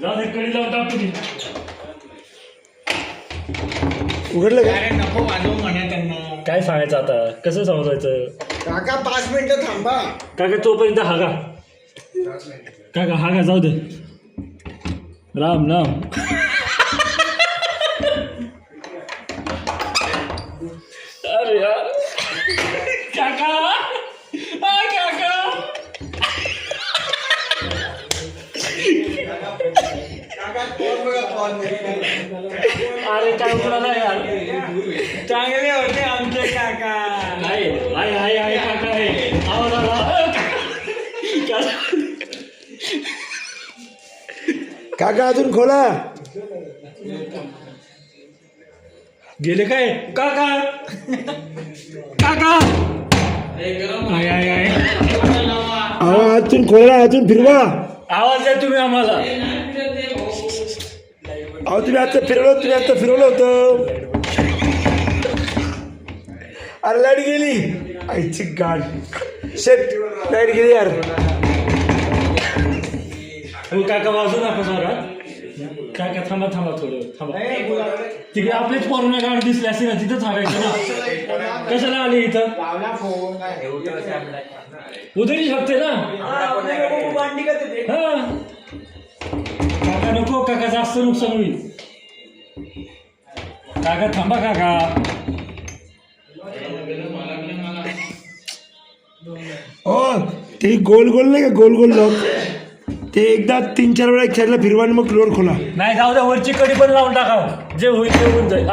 जाऊ दे कडी लावून टाकतो मी. उघडलं का? नको वाजवू म्हणा त्यांना. काय सांगायचं आता, कसं समजायचं काका 5 मिनिटं थांबा. काका तोपर्यंत हागा. काका हागा जाऊ दे. राम राम. अरे यार काका काका अरे काय बोला यार, चांगले होते आमचे काका. आहे आहे आहे आहे काका आहे. आवाज आला. काका अजून खोला. गेले काय काका काका. आहे आहे आहे. अहो अजून खोला, अजून फिरवा. आवाज द्या तुम्ही आम्हाला. अहो तुम्ही आता फिरवलं होतं. अरे लाईट गेली. आईची गाडी शेट, लाईट गेली यार. हो काका वाजू नका जोरात. काका थांबा थांबा थोडं थांबा. तिकडे आपलेच पोरांना गाडी दिसली असेल ना, तिथं थांबायचं ना. कशाला आले इथं? उधळी शकते ना. हा काका नको, काका जास्त नुकसान होईल. काका थांबा काका. हो ते गोल गोल नाही का, गोल गोल लॉक, ते एकदा 3-4 वेळा एक साईडला फिरवा आणि मग लोड खोला. नाही जाऊ द्या, वरची कडी पण लावून टाका. जे होईल ते होऊन जाईल.